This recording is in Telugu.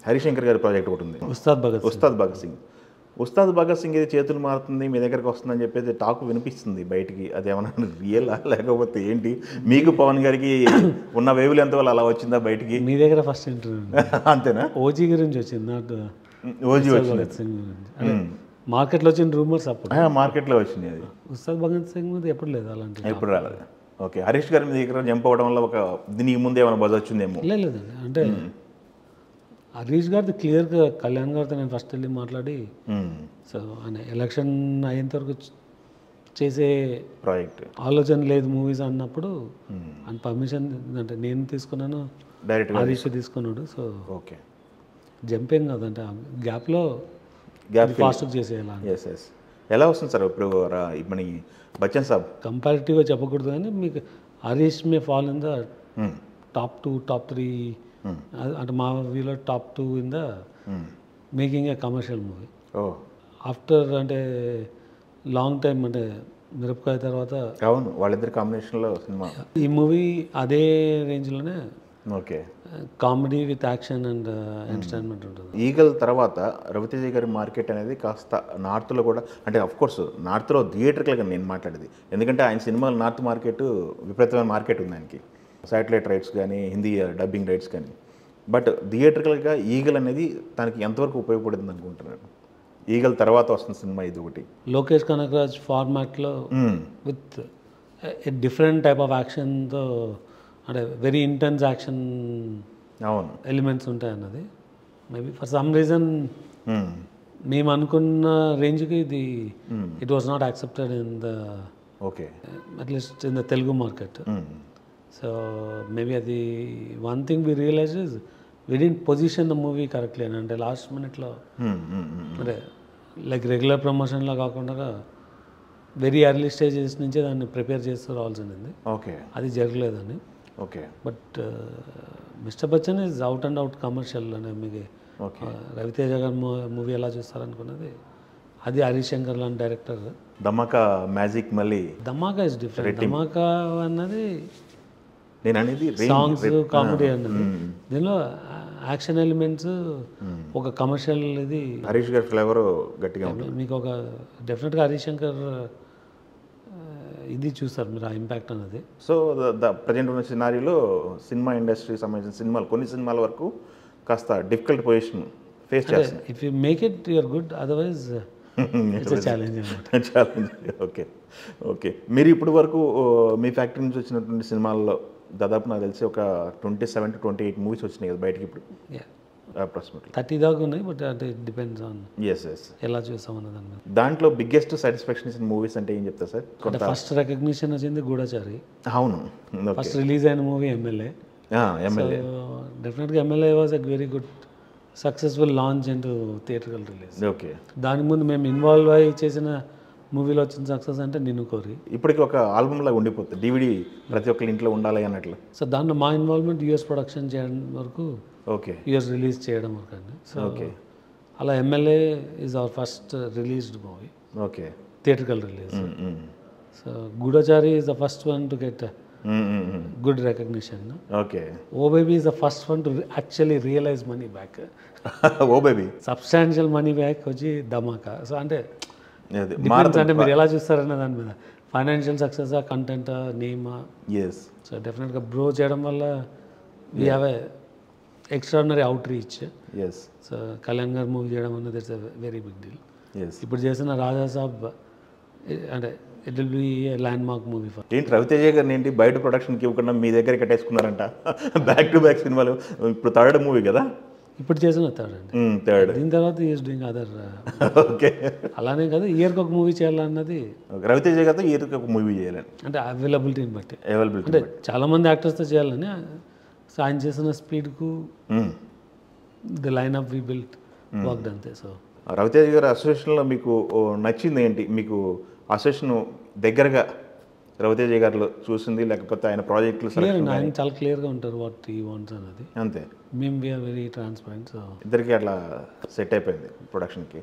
హరిశంకర్ గారి ప్రాజెక్ట్ ఒకటి ఉంది, ఉస్తాద్ భగత్ సింగ్ ఇది చేతులు మారుతుంది మీ దగ్గరికి వస్తుందని చెప్పేసి టాక్ వినిపిస్తుంది బయటికి. అదేమన్నా రియల్ లేకపోతే ఏంటి? మీకు పవన్ గారికి ఉన్న వేవులు ఎంత వల్ల అలా వచ్చిందా బయటికి? మీ దగ్గర ఫస్ట్ ఇంటర్వ్యూ అంతేనా? ఓజీ గురించి వచ్చింది, నాట్ ఓజీ వచ్చింది. మార్కెట్లో వచ్చిన రూమర్స్ అప్పుడు మార్కెట్లో వచ్చింది. అది ఉస్తాద్ భగత్ సింగ్ మీద ఎప్పుడు లేదు అలాంటి, ఎప్పుడు రాలేదు. ఓకే, హరీష్ గారి మీద దగ్గర జంప్ అవ్వడం వల్ల ఒక దీనికి ముందు ఏమైనా బజ్ వచ్చిందేమో? లేదండి, అంటే హరీష్ గారిది క్లియర్గా కళ్యాణ్ గారితో నేను ఫస్ట్ వెళ్ళి మాట్లాడి, సో ఆయన ఎలక్షన్ అయ్యేంత వరకు చేసే ప్రాజెక్ట్ ఆలోచన లేదు మూవీస్ అన్నప్పుడు ఆయన పర్మిషన్ అంటే నేను తీసుకున్నాను, డైరెక్ట్ హరీష్ తీసుకున్నాడు. సో ఓకే, జంపింగ్ కాదంటే గ్యాప్లో ఫాస్ట్గా చేసేయాలి. ఎలా వస్తుంది సార్ ఇప్పుడు మన బచ్చన్ సాబ్? కంపారిటివ్గా చెప్పకూడదు కానీ మీకు హరీష్ మే fall in the top 2, top 3, అంటే మా వ్యూలో top 2 in the making a commercial movie. After అంటే లాంగ్ టైం, అంటే మిరపకాయ తర్వాత. అవును, వాళ్ళిద్దరు కాంబినేషన్లో సినిమా. ఈ మూవీ అదే రేంజ్లోనే okay comedy with action and entertainment ఉంటుంది. ఈగల్ తర్వాత రవితేజ గారి మార్కెట్ అనేది కాస్త నార్త్లో కూడా, అంటే అఫ్కోర్స్ నార్త్లో థియేటర్లుగా నేను మాట్లాడేది, ఎందుకంటే ఆయన సినిమాలు నార్త్ మార్కెట్ విపరీతమైన మార్కెట్ ఉంది ఆయనకి, శాటిలైట్ రైట్స్ కానీ హిందీ డబ్బింగ్ రైట్స్ కానీ. బట్ థియేటర్గా ఈగల్ అనేది తనకి ఎంతవరకు ఉపయోగపడుతుంది అనుకుంటున్నాను? ఈగల్ తర్వాత వస్తున్న సినిమా ఇది ఒకటి, లోకేష్ కనకరాజ్ ఫార్మాట్లో విత్ డిఫరెంట్ టైప్ ఆఫ్ యాక్షన్తో, అంటే వెరీ ఇంటెన్స్ యాక్షన్ అవును ఎలిమెంట్స్ ఉంటాయి అన్నది. మేబీ ఫర్ సమ్ రీజన్ మేము అనుకున్న రేంజ్కి ఇది it was not accepted in the okay at least in the Telugu market. So maybe అది one thing we realize is we didn't position the movie correctly అని, అంటే లాస్ట్ మినిట్లో అంటే లైక్ రెగ్యులర్ ప్రమోషన్లో కాకుండా వెరీ ఎర్లీ స్టేజెస్ నుంచే దాన్ని ప్రిపేర్ చేస్తూ రావాల్సింది. ఓకే, అది జరగలేదని. Okay, but mister Bachchan is out and out commercial. అంటే మీకు రవితేజ గారి మూవీ ఎలా చూస్తారనుకున్నది అది హరీష్ శంకర్ లాంటి డైరెక్టర్. ధమాకా మ్యాజిక్, మళ్ళీ ధమాకా ఇస్ డిఫరెంట్. ధమాకా అన్నది నేను అనేది సాంగ్స్ కామెడీ అన్నది, దీనిలో యాక్షన్ ఎలిమెంట్స్ ఒక కమర్షియల్. ఇది హరీష్ గారి ఫ్లేవర్ గట్టిగా ఉంటుంది. మీకు ఒక డెఫినెట్గా హరీష్ శంకర్ ఇది చూస్తారు మీరు, ఆ ఇంపాక్ట్ అన్నది. సో ప్రజెంట్ ఉన్న సినారీలో సినిమా ఇండస్ట్రీకి సంబంధించిన సినిమాలు, కొన్ని సినిమాల వరకు కాస్త డిఫికల్ట్ పొజిషన్ ఫేస్ చేస్తాయి. If you make it you're good, otherwise it's challenge అన్నమాట. ఛాలెంజ్. ఓకే ఓకే, మీరు ఇప్పటి వరకు మీ ఫ్యాక్టరీ నుంచి వచ్చినటువంటి సినిమాల్లో దాదాపు నాకు తెలిసి ఒక 27 to 28 మూవీస్ వచ్చినాయి కదా బయటకి ఇప్పుడు, అప్రాక్సిమేట్లీ 30 దాకా ఉన్నాయి. బట్ అంటే ఇట్ డిపెండ్స్ ఆన్ ఎస్ ఎలా చూసాం అన్న దాని మీద. దాంట్లో బిగ్గెస్ట్ సాటిస్ఫాక్షన్ ఇన్ మూవీస్ అంటే ఏం చెప్తారు సార్? అంటే ఫస్ట్ రికగ్నిషన్ వచ్చింది గూఢచారి. అవును, ఫస్ట్ రిలీజ్ అయిన మూవీ ఎమ్మెల్యే. డెఫినెట్గా MLA was a very good successful launch into theatrical release. Okay, దాని ముందు మేము ఇన్వాల్వ్ అయ్యి చేసిన మూవీలో వచ్చిన సక్సెస్ అంటే నిన్ను కోరి ఇప్పటికి ఒక ఆల్బమ్ లాగా ఉండిపోతుంది, డివిడి ప్రతి ఒక్కరి ఇంట్లో ఉండాలి అన్నట్లు. సో దాంట్లో మా ఇన్వాల్వ్మెంట్ యూఎస్ ప్రొడక్షన్ చేయడం వరకు, ఓకే, యూఎస్ రిలీజ్ చేయడం వరకు అండి. సో ఓకే, అలా MLA is our first released movie. Okay, theatrical release. So Goodachari is the first one to get good recognition. Okay, oh baby is the first one to actually realize money back. Oh baby substantial money back వచ్చి ధమాకా. సో అంటే అంటే మీరు ఎలా చూస్తారన్న దాని మీద, ఫైనాన్షియల్ సక్సెస్, కంటెంట్, నేమా. ఎస్, సో డెఫినెట్గా బ్రో చేయడం వల్ల we have a extraordinary outreach. Yes, so Kalyan గారు మూవీ చేయడం అన్నది it's a very big deal. Yes, ఇప్పుడు చేసిన రాజా సాబ్ అంటే it will be a landmark movie for. ఏంటి రవితేజ గారిని ఏంటి బయట ప్రొడక్షన్కి ఇవ్వకుండా మీ దగ్గర కట్టేసుకున్నారంట? బ్యాక్ టు బ్యాక్ సినిమాలు, ఇప్పుడు థర్డ్ మూవీ కదా ఇప్పుడు చేసిన థర్డ్ అండి. థర్డ్, దీని తర్వాత ఈజ్ డూయింగ్ అదర్. ఓకే, అలానే కదా ఇయర్కి ఒక మూవీ చేయాలన్నది. రవితేజ గారితో ఇయర్కి ఒక మూవీ చేయాలని, అంటే అవైలబిలిటీని బట్టి, అంటే చాలామంది యాక్టర్స్తో చేయాలని. సో ఆయన చేసిన స్పీడ్కు the line up we built work అంతే. సో రవితేజ గారి అసోసియేషన్లో మీకు నచ్చింది ఏంటి? మీకు అసోసియేషన్ దగ్గరగా రవితేజ గారిలో చూసింది, లేకపోతే ఆయన ప్రాజెక్టులు? ఆయన చాలా క్లియర్గా ఉంటారు వాట్ హీ వాంట్స్ అన్నది. అంతే, మేము వీఆర్ వెరీ ట్రాన్స్పరెంట్. సో ఇద్దరికి అట్లా సెట్ అయిపోయింది ప్రొడక్షన్కి.